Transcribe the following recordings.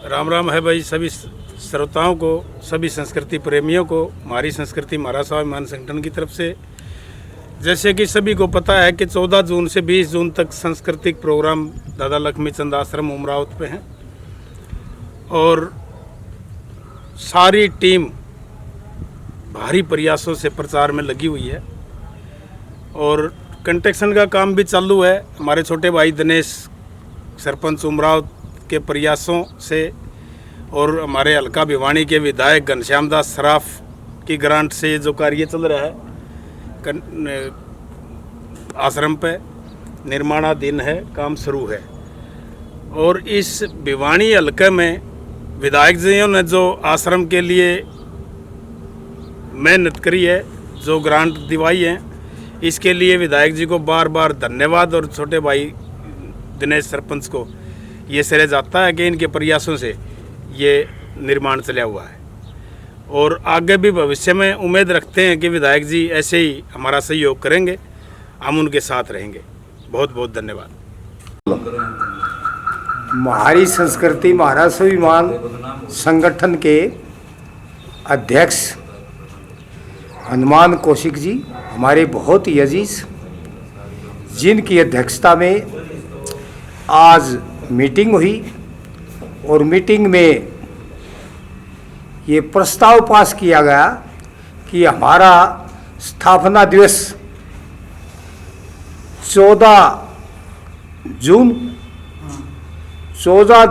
राम राम है भाई सभी श्रोताओं को, सभी संस्कृति प्रेमियों को हमारी संस्कृति महाराज स्वाभिमान संगठन की तरफ से। जैसे कि सभी को पता है कि 14 जून से 20 जून तक सांस्कृतिक प्रोग्राम दादा लक्ष्मीचंद आश्रम उमरावत पे हैं और सारी टीम भारी प्रयासों से प्रचार में लगी हुई है और कंस्ट्रक्शन का काम भी चालू है। हमारे छोटे भाई दिनेश सरपंच उमरावत के प्रयासों से और हमारे हल्का भिवानी के विधायक घनश्याम दास सराफ की ग्रांट से जो कार्य चल रहा है आश्रम पे निर्माणाधीन है, काम शुरू है। और इस भिवानी हल्के में विधायक जियों ने जो आश्रम के लिए मेहनत करी है, जो ग्रांट दिवाई है, इसके लिए विधायक जी को बार बार धन्यवाद और छोटे भाई दिनेश सरपंच को ये श्रेय जाता है कि इनके प्रयासों से ये निर्माण चला हुआ है और आगे भी भविष्य में उम्मीद रखते हैं कि विधायक जी ऐसे ही हमारा सहयोग करेंगे, हम उनके साथ रहेंगे। बहुत बहुत धन्यवाद। हमारी संस्कृति महाराज स्वाभिमान संगठन के अध्यक्ष हनुमान कौशिक जी हमारे बहुत ही अजीज, जिनकी अध्यक्षता में आज मीटिंग हुई और मीटिंग में ये प्रस्ताव पास किया गया कि हमारा स्थापना दिवस 14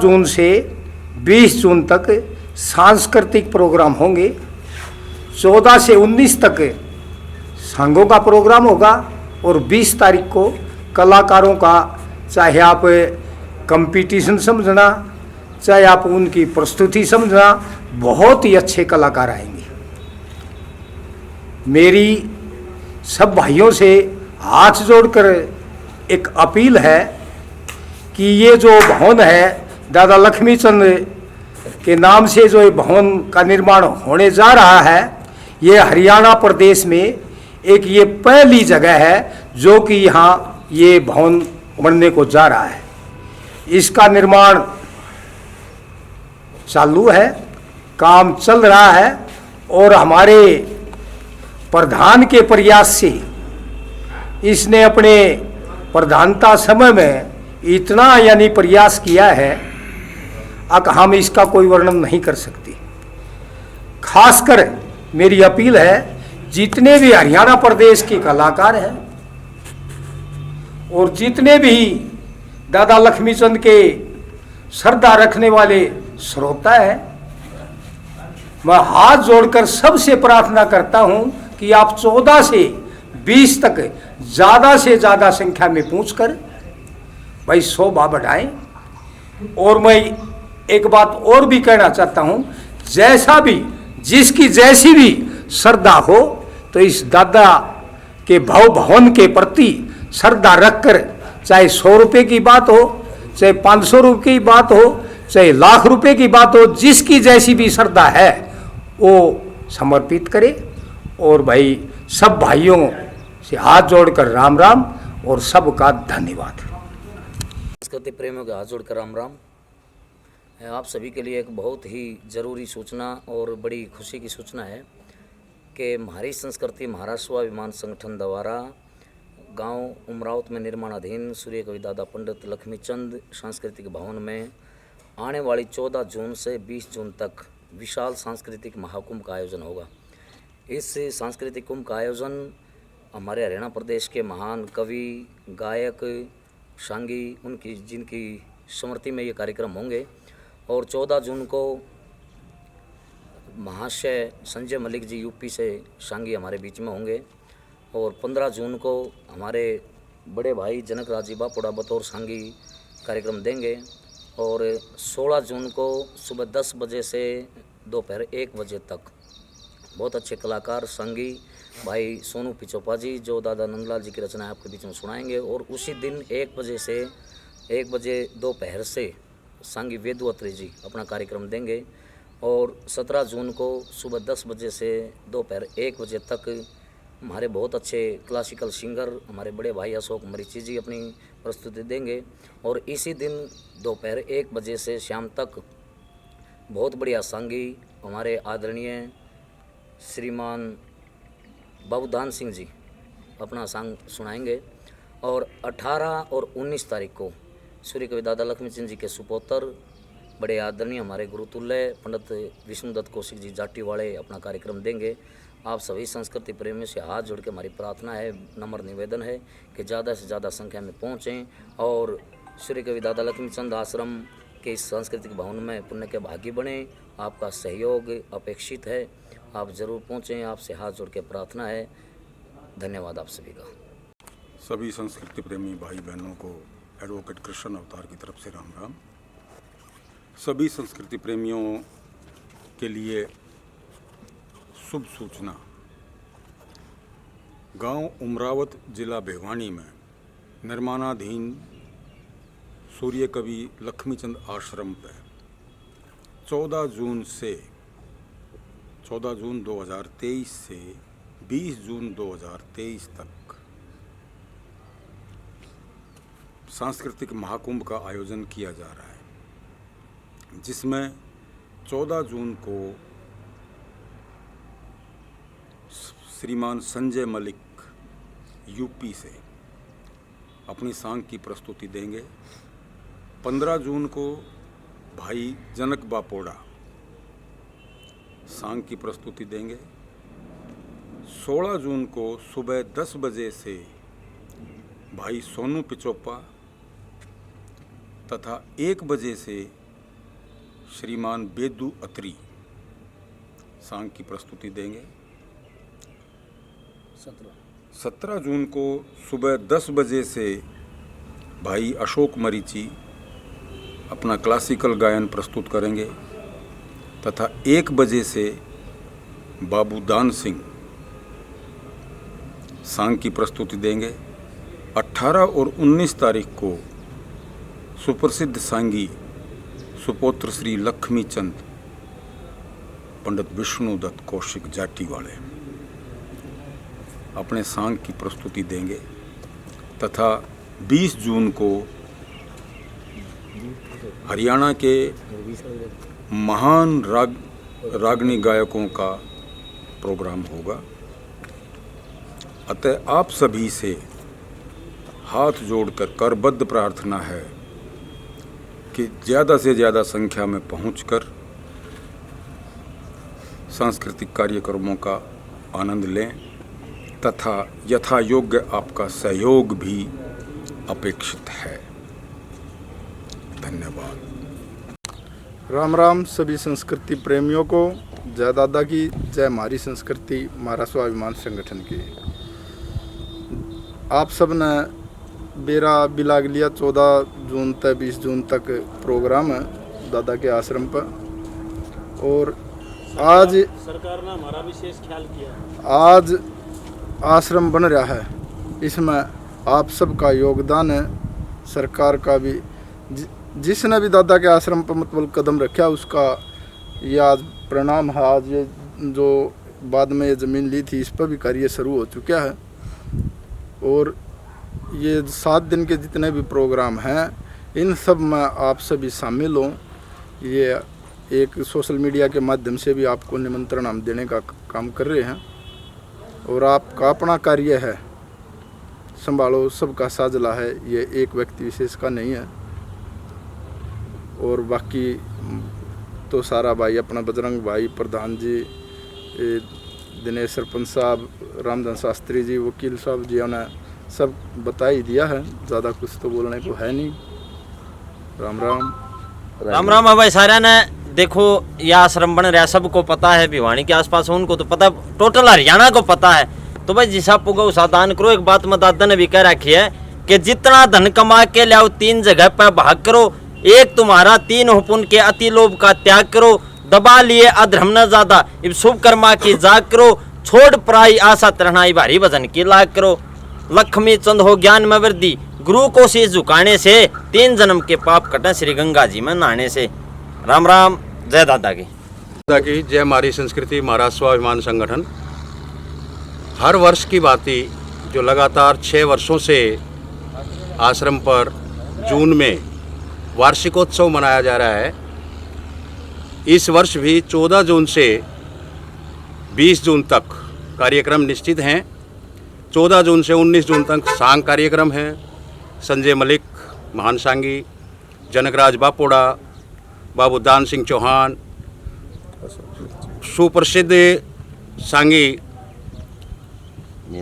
जून से 20 जून तक सांस्कृतिक प्रोग्राम होंगे। 14 से 19 तक संघों का प्रोग्राम होगा और 20 तारीख को कलाकारों का, चाहे आप कंपटीशन समझना, चाहे आप उनकी प्रस्तुति समझना, बहुत ही अच्छे कलाकार आएंगे। मेरी सब भाइयों से हाथ जोड़कर एक अपील है कि ये जो भवन है दादा लक्ष्मीचंद के नाम से जो ये भवन का निर्माण होने जा रहा है, ये हरियाणा प्रदेश में एक ये पहली जगह है जो कि यहाँ ये भवन बनने को जा रहा है। इसका निर्माण चालू है, काम चल रहा है और हमारे प्रधान के प्रयास से इसने अपने प्रधानता समय में इतना यानी प्रयास किया है अब हम इसका कोई वर्णन नहीं कर सकते। खासकर मेरी अपील है जितने भी हरियाणा प्रदेश के कलाकार हैं और जितने भी दादा लक्ष्मीचंद के श्रद्धा रखने वाले श्रोता हैं, मैं हाथ जोड़कर सबसे प्रार्थना करता हूं कि आप 14 से 20 तक ज़्यादा से ज़्यादा संख्या में पहुंचकर भाई शोभा बढ़ाएं। और मैं एक बात और भी कहना चाहता हूं, जैसा भी जिसकी जैसी भी श्रद्धा हो तो इस दादा के भव भवन के प्रति श्रद्धा रखकर, चाहे 100 रुपये की बात हो, चाहे 500 रुपये की बात हो, चाहे लाख रुपए की बात हो, जिसकी जैसी भी श्रद्धा है वो समर्पित करे। और भाई सब भाइयों से हाथ जोड़कर राम राम और सबका धन्यवाद। संस्कृति प्रेमियों के हाथ जोड़कर राम राम। आप सभी के लिए एक बहुत ही ज़रूरी सूचना और बड़ी खुशी की सूचना है कि हमारी संस्कृति महाराज स्वाभिमान संगठन द्वारा गांव उमरावत में निर्माणाधीन सूर्य कवि दादा पंडित लक्ष्मीचंद सांस्कृतिक भवन में आने वाली 14 जून से 20 जून तक विशाल सांस्कृतिक महाकुंभ का आयोजन होगा। इस सांस्कृतिक कुंभ का आयोजन हमारे हरियाणा प्रदेश के महान कवि, गायक, सांगी, उनकी जिनकी स्मृति में ये कार्यक्रम होंगे। और 14 जून को महाशय संजय मलिक जी यूपी से सांगी हमारे बीच में होंगे और 15 जून को हमारे बड़े भाई जनक राजी बापुड़ा बतौर सांगी कार्यक्रम देंगे और 16 जून को सुबह 10 बजे से दोपहर 1 बजे तक बहुत अच्छे कलाकार सांगी भाई सोनू पिचोपा जी जो दादा नंदलाल जी की रचना आपके बीच में सुनाएंगे। और उसी दिन 1 बजे दोपहर से सांगी वेदुअत्री जी अपना कार्यक्रम देंगे। और 17 जून को सुबह 10 बजे से दोपहर 1 बजे तक हमारे बहुत अच्छे क्लासिकल सिंगर हमारे बड़े भाई अशोक मरीची जी अपनी प्रस्तुति देंगे। और इसी दिन दोपहर 1 बजे से शाम तक बहुत बढ़िया सांगी हमारे आदरणीय श्रीमान बाबूदान सिंह जी अपना सांग सुनाएंगे। और 18 और 19 तारीख को सूर्य कवि दादा लक्ष्मी चंद जी के सुपुत्र बड़े आदरणीय हमारे गुरुतुल्य पंडित विष्णुदत्त कौशिक जी जाटी वाले अपना कार्यक्रम देंगे। आप सभी संस्कृति प्रेमियों से हाथ जोड़ के हमारी प्रार्थना है, नम्र निवेदन है कि ज़्यादा से ज़्यादा संख्या में पहुँचें और सूर्य कवि दादा लक्ष्मी चंद आश्रम के इस सांस्कृतिक भवन में पुण्य के भागी बने। आपका सहयोग अपेक्षित है, आप ज़रूर पहुँचें, आपसे हाथ जोड़ के प्रार्थना है। धन्यवाद आप सभी का। सभी संस्कृति प्रेमी भाई बहनों को एडवोकेट कृष्ण अवतार की तरफ से राम राम। सभी संस्कृति प्रेमियों के लिए शुभ सूचना। गांव उमरावत जिला भिवानी में निर्माणाधीन सूर्य कवि लक्ष्मीचंद आश्रम पर 14 जून 2023 से 20 जून 2023 तक सांस्कृतिक महाकुंभ का आयोजन किया जा रहा है, जिसमें 14 जून को श्रीमान संजय मलिक यूपी से अपनी सांग की प्रस्तुति देंगे। 15 जून को भाई जनक बापोड़ा सांग की प्रस्तुति देंगे। 16 जून को सुबह 10 बजे से भाई सोनू पिचोपा तथा 1 बजे से श्रीमान बेदू अत्री सांग की प्रस्तुति देंगे। 17 जून को सुबह 10 बजे से भाई अशोक मरीची अपना क्लासिकल गायन प्रस्तुत करेंगे तथा 1 बजे से बाबू दान सिंह सांग की प्रस्तुति देंगे। 18 और 19 तारीख को सुप्रसिद्ध सांगी सुपुत्र श्री लक्ष्मीचंद पंडित विष्णुदत्त कौशिक जाटी वाले अपने सांग की प्रस्तुति देंगे तथा 20 जून को हरियाणा के महान रागनी गायकों का प्रोग्राम होगा। अतः आप सभी से हाथ जोड़कर करबद्ध प्रार्थना है कि ज़्यादा से ज़्यादा संख्या में पहुंचकर सांस्कृतिक कार्यक्रमों का आनंद लें तथा यथा योग्य आपका सहयोग भी अपेक्षित है। धन्यवाद। राम राम सभी संस्कृति प्रेमियों को। जय दादा की जय। हमारी संस्कृति हमारा स्वाभिमान संगठन की। आप सब ने बेरा बिलाग लिया 14 जून तक 20 जून तक प्रोग्राम है दादा के आश्रम पर। और आज सरकार ने हमारा विशेष ख्याल किया। आज आश्रम बन रहा है, इसमें आप सबका योगदान है, सरकार का भी। जिसने भी दादा के आश्रम पर मतलब कदम रखा उसका ये आज प्रणाम है। आज ये जो बाद में ये ज़मीन ली थी इस पर भी कार्य शुरू हो चुका है। और ये 7 दिन के जितने भी प्रोग्राम हैं इन सब में आप सभी शामिल हों। ये एक सोशल मीडिया के माध्यम से भी आपको निमंत्रण हम देने का काम कर रहे हैं। और आपका अपना कार्य है, संभालो सबका साझला है, ये एक व्यक्ति विशेष का नहीं है। और बाकी तो सारा भाई अपना बजरंग भाई, प्रधान जी, दिनेश सरपंच साहब, रामधन शास्त्री जी, वकील साहब जी ने सब बता ही दिया है। ज़्यादा कुछ तो बोलने को है नहीं। राम राम। राम राम भाई सारा ने। देखो यह आश्रम बन रहा, सबको पता है, भिवानी के आसपास उनको तो पता, टोटल हरियाणा को पता है। तो भाई जिसा पुगा उसा दान करो। एक बात में दादा ने भी कह रखी है कि जितना धन कमा के लाओ 3 जगह पर भाग करो। एक तुम्हारा 3 हुकुन के अति लोभ का त्याग करो। दबा लिए अधर्म न ज्यादा, इब शुभ कर्मा की जाग करो। छोड़ पराई आशा तरनाई भारी वजन की लाग करो। लक्ष्मी चंद हो ज्ञान में वृद्धि, गुरु को शीश झुकाने से। 3 जन्म के पाप कटे श्री गंगा जी में नहाने से। राम राम। जय दादा की। दादा की जय। हमारी संस्कृति हमारा स्वाभिमान संगठन हर वर्ष की भांति जो लगातार 6 वर्षों से आश्रम पर जून में वार्षिकोत्सव मनाया जा रहा है, इस वर्ष भी 14 जून से 20 जून तक कार्यक्रम निश्चित हैं। 14 जून से 19 जून तक सांग कार्यक्रम है। संजय मलिक महान सांगी, जनकराज बापोड़ा, बाबू दान सिंह चौहान, सुप्रसिद्ध सांगी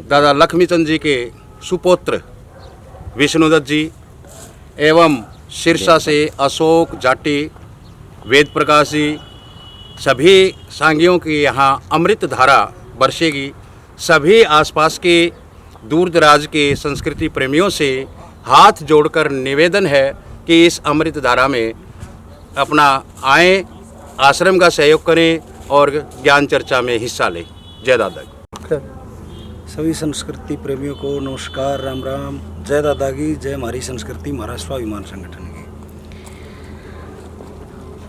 दादा लक्ष्मीचंद जी के सुपुत्र विष्णुदत्त जी एवं सिरसा से अशोक जाटी, वेद प्रकाश जी, सभी सांगियों की यहाँ अमृत धारा बरसेगी। सभी आसपास के दूर दराज के संस्कृति प्रेमियों से हाथ जोड़कर निवेदन है कि इस अमृत धारा में अपना आएँ, आश्रम का सहयोग करें और ज्ञान चर्चा में हिस्सा लें। जय दादा। सभी संस्कृति प्रेमियों को नमस्कार, राम राम, जय दादा की, जय हमारी संस्कृति महाराज स्वाभिमान संगठन की।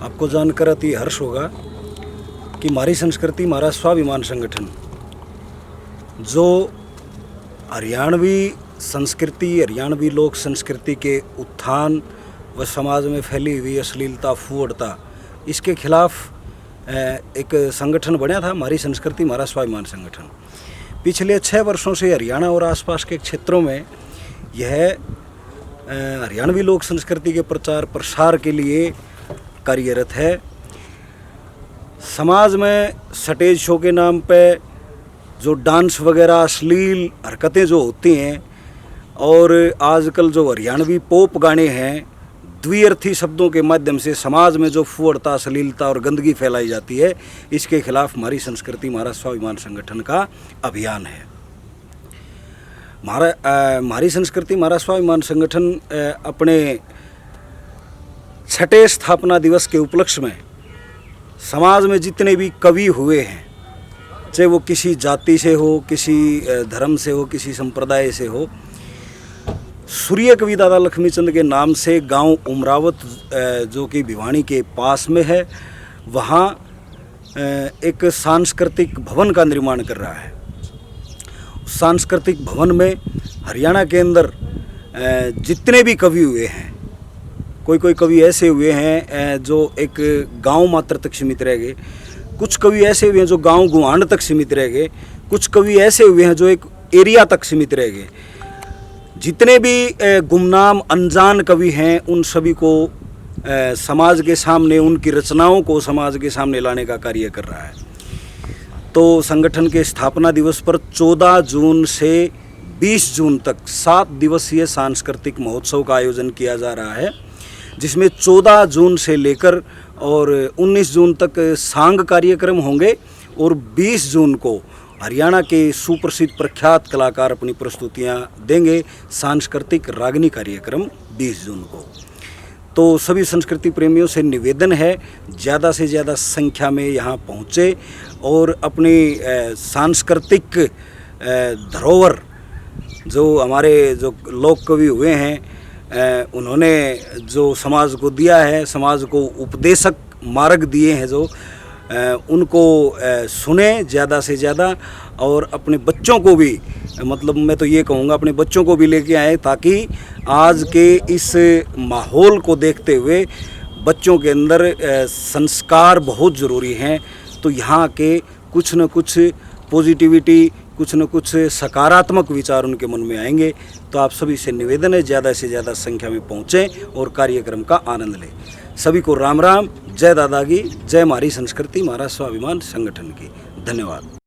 आपको जानकर अति हर्ष होगा कि हमारी संस्कृति महाराज स्वाभिमान संगठन जो हरियाणवी संस्कृति, हरियाणवी लोक संस्कृति के उत्थान व समाज में फैली हुई अश्लीलता, फूहड़ता, इसके खिलाफ एक संगठन बना था हमारी संस्कृति महाराज स्वाभिमान संगठन। पिछले 6 वर्षों से हरियाणा और आसपास के क्षेत्रों में यह हरियाणवी लोक संस्कृति के प्रचार प्रसार के लिए कार्यरत है। समाज में स्टेज शो के नाम पे जो डांस वगैरह अश्लील हरकतें जो होती हैं और आजकल जो हरियाणवी पॉप गाने हैं, द्विअर्थी शब्दों के माध्यम से समाज में जो फूहड़ता, अश्लीलता और गंदगी फैलाई जाती है, इसके खिलाफ हमारी संस्कृति महाराज स्वाभिमान संगठन का अभियान है। हमारी संस्कृति महाराज स्वाभिमान संगठन अपने 6ठे स्थापना दिवस के उपलक्ष्य में समाज में जितने भी कवि हुए हैं, चाहे वो किसी जाति से हो, किसी धर्म से हो, किसी संप्रदाय से हो, सूर्य कवि दादा लक्ष्मीचंद के नाम से गांव उमरावत जो कि भिवानी के पास में है, वहाँ एक सांस्कृतिक भवन का निर्माण कर रहा है। सांस्कृतिक भवन में हरियाणा के अंदर जितने भी कवि हुए हैं, कोई कवि ऐसे हुए हैं जो एक गांव मात्र तक सीमित रह गए, कुछ कवि ऐसे हुए हैं जो गांव गुआंड तक सीमित रह गए, कुछ कवि ऐसे हुए हैं जो एक एरिया तक सीमित रह गए। जितने भी गुमनाम अनजान कवि हैं, उन सभी को समाज के सामने, उनकी रचनाओं को समाज के सामने लाने का कार्य कर रहा है। तो संगठन के स्थापना दिवस पर 14 जून से 20 जून तक 7 दिवसीय सांस्कृतिक महोत्सव का आयोजन किया जा रहा है, जिसमें 14 जून से लेकर और 19 जून तक सांग कार्यक्रम होंगे और 20 जून को हरियाणा के सुप्रसिद्ध प्रख्यात कलाकार अपनी प्रस्तुतियां देंगे। सांस्कृतिक रागनी कार्यक्रम 20 जून को। तो सभी संस्कृति प्रेमियों से निवेदन है, ज़्यादा से ज़्यादा संख्या में यहाँ पहुँचे और अपनी सांस्कृतिक धरोहर जो हमारे जो लोक कवि हुए हैं, उन्होंने जो समाज को दिया है, समाज को उपदेशक मार्ग दिए हैं, जो उनको सुने ज़्यादा से ज़्यादा और अपने बच्चों को भी, मतलब मैं तो ये कहूँगा अपने बच्चों को भी लेके आए, ताकि आज के इस माहौल को देखते हुए बच्चों के अंदर संस्कार बहुत ज़रूरी हैं। तो यहाँ के कुछ न कुछ पॉजिटिविटी, कुछ न कुछ सकारात्मक विचार उनके मन में आएंगे। तो आप सभी से निवेदन है, ज़्यादा से ज़्यादा संख्या में पहुँचें और कार्यक्रम का आनंद लें। सभी को राम राम, जय दादा की, जय हमारी संस्कृति महाराज स्वाभिमान संगठन की। धन्यवाद।